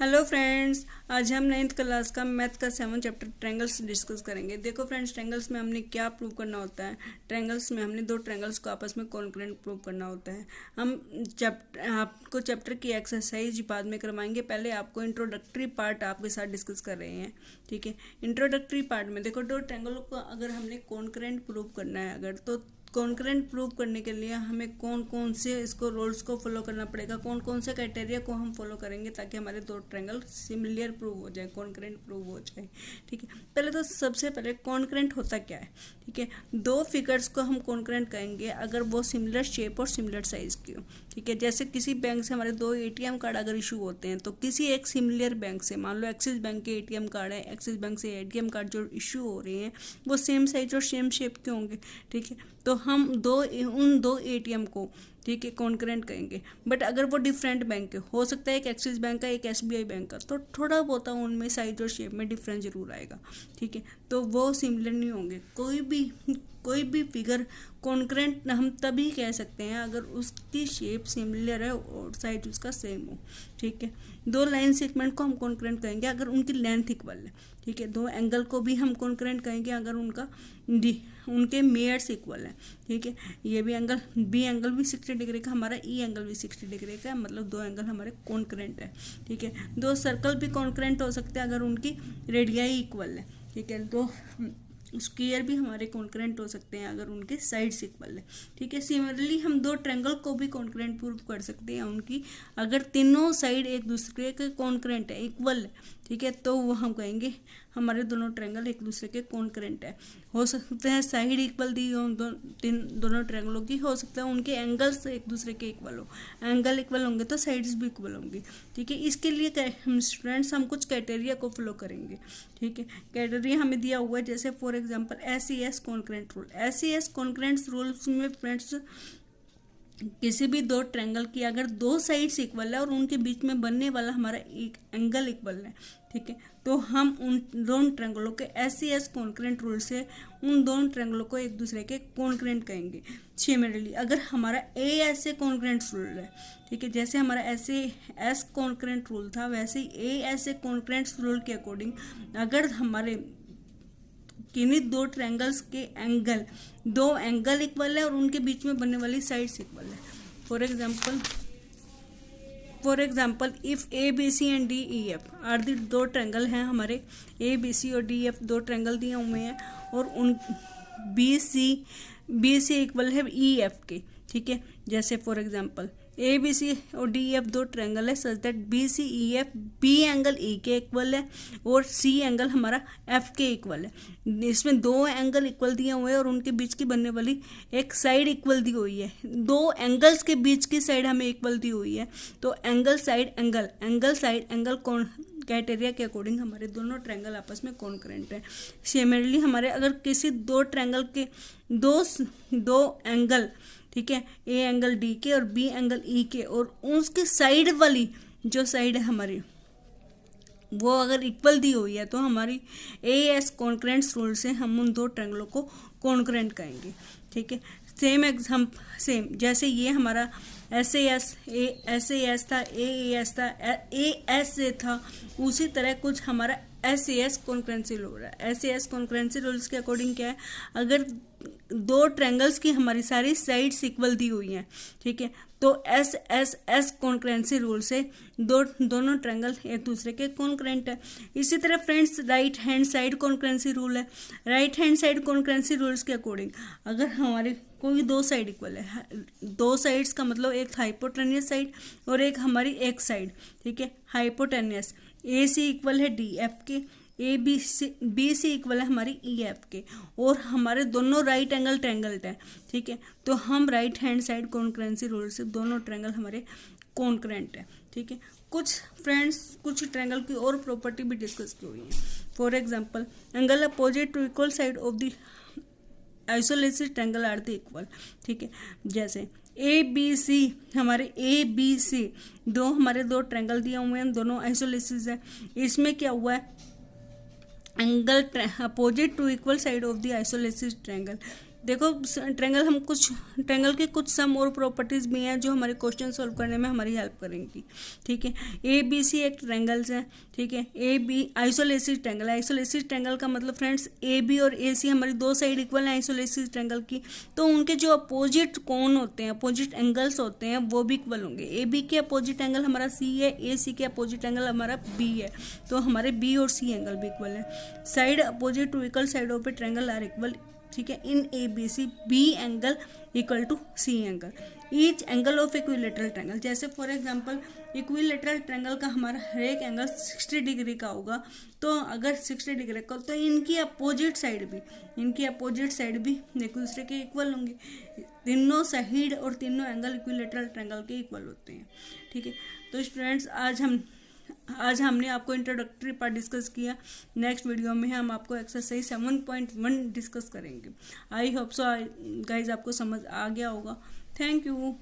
Hello friends, आज हम 9th class का मैथ का 7 चैप्टर ट्रायंगल्स डिस्कस करेंगे। देखो फ्रेंड्स, ट्रायंगल्स में हमने क्या प्रूव करना होता है। ट्रायंगल्स में हमने दो ट्रायंगल्स को आपस में कॉन्करेंट प्रूव करना होता है। हम आपको चैप्टर की एक्सरसाइज बाद में करवाएंगे। पहले आपको इंट्रोडक्टरी पार्ट आपके साथ डिस्कस कर रहे हैं, ठीक है। इंट्रोडक्टरी पार्ट में देखो, दो ट्रायंगलों को अगर हमने कॉन्करेंट प्रूव करना है अगर तो कॉन्करेंट प्रूव करने के लिए हमें कौन कौन से इसको रूल्स को फॉलो करना पड़ेगा, कौन कौन से क्राइटेरिया को हम फॉलो करेंगे ताकि हमारे दो ट्रायंगल सिमिलर प्रूव हो जाए, कॉन्करेंट प्रूव हो जाए, ठीक है। पहले तो सबसे पहले कॉन्करेंट होता क्या है, ठीक है। दो फिगर्स को हम कॉन्करेंट कहेंगे अगर वो सिमिलर शेप और सिमिलर साइज की हो, ठीक है। जैसे किसी बैंक से हमारे दो एटीएम कार्ड अगर इशू होते हैं तो किसी एक सिमिलर बैंक से, मान लो एक्सिस बैंक के एटीएम कार्ड है, एक्सिस बैंक से एटीएम कार्ड जो इशू हो रहे हैं वो सेम साइज और सेम शेप के होंगे, ठीक है। तो हम उन दो एटीएम को, ठीक है, कॉन्करेंट कहेंगे। बट अगर वो डिफरेंट बैंक के हो सकता है, एक एक्सिस बैंक का एक एसबीआई बैंक का, तो थोड़ा बहुत उनमें साइज और शेप में डिफरेंस जरूर आएगा, ठीक है। तो वो सिमिलर नहीं होंगे। कोई भी फिगर कॉन्करेंट हम तभी कह सकते हैं अगर उसकी शेप सिमिलर है और साइज उसका सेम हो, ठीक है। दो लाइन सेगमेंट को हम कॉन्करेंट कहेंगे अगर उनकी लेंथ इक्वल है, ठीक है। दो एंगल को भी हम कॉन्करेंट कहेंगे अगर उनके मेयर्स इक्वल है, ठीक है। ये भी एंगल, बी एंगल भी 60 डिग्री का, हमारा ई एंगल भी 60 डिग्री का है, मतलब दो एंगल हमारे कॉन्करेंट है, ठीक है। दो सर्कल भी कॉन्करेंट हो सकते हैं अगर उनकी रेडियाई इक्वल है, ठीक है। दो स्क्वायर भी हमारे कॉन्करेंट हो सकते हैं अगर उनके साइड्स इक्वल है, ठीक है। सिमिलरली हम दो ट्रायंगल को भी कॉन्करेंट प्रूव कर सकते हैं उनकी अगर तीनों साइड एक दूसरे के कॉन्करेंट है, इक्वल है, ठीक है। तो वो हम कहेंगे हमारे दोनों ट्रायंगल एक दूसरे के कॉन्करेंट है। हो सकते हैं साइड इक्वल दी हो दोनों ट्रायंगलों की, हो सकता है उनके एंगल्स एक दूसरे के इक्वल हो। एंगल इक्वल होंगे तो साइड्स भी इक्वल होंगी, ठीक है। इसके लिए स्टूडेंट्स हम कुछ क्राइटेरिया को फॉलो करेंगे, ठीक है। क्राइटेरिया हमें दिया हुआ है, जैसे for example SES concurrent rule. SES concurrent rules में फ्रेंड्स किसी भी दो ट्रायंगल की अगर दो साइड्स इक्वल है और उनके बीच में बनने वाला हमारा एक एंगल इक्वल है, ठीक है, तो हम उन दोनों ट्रायंगलों के SES कॉन्करेंट रूल से उन दोनों ट्रायंगलों को एक दूसरे के कॉन्करेंट कहेंगे। सिमिलरली अगर हमारा AS कॉन्करेंट रूल है, ठीक है, जैसे हमारा SAS कॉन्करेंट रूल था वैसे ही AS कॉन्करेंट रूल के अकॉर्डिंग अगर हमारे किन्हीं दो ट्रायंगल्स के दो एंगल इक्वल है और उनके बीच में बनने वाली साइड्स इक्वल है। For example if ABC and DEF are the दो ट्रायंगल हैं हमारे, ABC और DEF दो ट्रायंगल दिए हुए हैं और उन BC इक्वल है EF के, ठीक है। जैसे फॉर एग्जाम्पल ABC और DEF दो ट्रायंगल है such that BCEF B angle E के इक्वल है और C एंगल हमारा F के इक्वल है। इसमें दो एंगल इक्वल दिए हुए हैं और उनके बीच की बनने वाली एक साइड इक्वल दी हुई है। दो एंगल्स के बीच की साइड हमें इक्वल दी हुई है, तो एंगल साइड एंगल कौन क्राइटेरिया के अकॉर्डिंग हमारे दोनों ट्रायंगल आपस में कॉन्करेंट है। सिमिलरली हमारे अगर किसी दो ट्रायंगल के दो एंगल, ठीक है, A एंगल D के और B एंगल E के और उसके साइड वाली जो साइड है हमारी वो अगर इक्वल दी हुई है तो हमारी AS कॉन्करेंट रूल से हम उन दो ट्रायंगलों को कॉन्करेंट कहेंगे, ठीक है। सेम जैसे ये हमारा SAS था, AAS था, ASA था, उसी तरह कुछ हमारा SAS कॉन्करेंसी रूल है। SAS कॉन्करेंसी रूल्स के अकॉर्डिंग क्या है, अगर दो ट्रायंगल्स की हमारी सारी साइड्स इक्वल दी हुई हैं, ठीक है, तो SSS कॉन्करेंसी रूल से दोनों ट्रायंगल एक दूसरे के कॉन्करेंट है। इसी तरह friends right hand side concurrency rule है। Right hand side concurrency rules के अकॉर्डिंग अगर हमारे कोई दो साइड इक्वल है, दो साइड्स का मतलब एक हाइपोटेनियस साइड और एक हमारी एक साइड, ठीक है, हाइपोटेनियस, AC इक्वल है DF के, BC इक्वल है हमारी EF के और हमारे दोनों राइट एंगल ट्रायंगल है, ठीक है, तो हम right hand side concurrency rule से दोनों ट्रायंगल हमारे कॉन्करेंट है, ठीक है। कुछ ट्रायंगल की और प्रॉपर्टी भी डिस्कस की हुई है। For example angle opposite to equal side of the isolated triangle are the equal, ठीक है। जैसे ABC हमारे ABC हमारे दो ट्रायंगल दिए हुए हैं, दोनों आइसोलेटेड है। इसमें क्या हुआ है, angle opposite to equal side of the isolated triangle, देखो ट्रेंगल के कुछ सम और प्रॉपर्टीज भी हैं जो हमारे क्वेश्चन सॉल्व करने में हमारी हेल्प करेंगी। ठीक है, ए बी सी एक ट्रेंगल्स हैं। ठीक है, A B isosceles triangle. Isosceles triangle का मतलब फ्रेंड्स ए बी और ए सी हमारी दो साइड इक्वल हैं आइसोलेसिस ट्रेंगल की, तो उनके जो अपोजिट कोण होते हैं, अपोजिट एंगल्स होते हैं, वो भी इक्वल होंगे। ए बी के अपोजिट एंगल हमारा सी है, ए सी के अपोजिट एंगल हमारा बी है, तो हमारे बी और सी एंगल भी इक्वल है। Side opposite to equal side of a triangle are equal. ठीक है, in A B C B angle equal to C angle. Each angle of equilateral triangle, जैसे फॉर एग्जांपल इक्विलेटरल ट्रायंगल का हमारा हर एक angle 60 degree का होगा, तो अगर 60 डिग्री का तो इनकी अपोजिट साइड भी एक दूसरे के इक्वल होंगे। तीनों साइड और तीनों एंगल इक्विलेटरल ट्रायंगल के इक्वल होते हैं। ठीक है, तो स्टूडेंट्स आज हमने आपको इंट्रोडक्टरी पार्ट डिस्कस किया। नेक्स्ट वीडियो में हम आपको एक्सरसाइज 7.1 डिस्कस करेंगे। आई होप सो गाइज आपको समझ आ गया होगा। Thank you.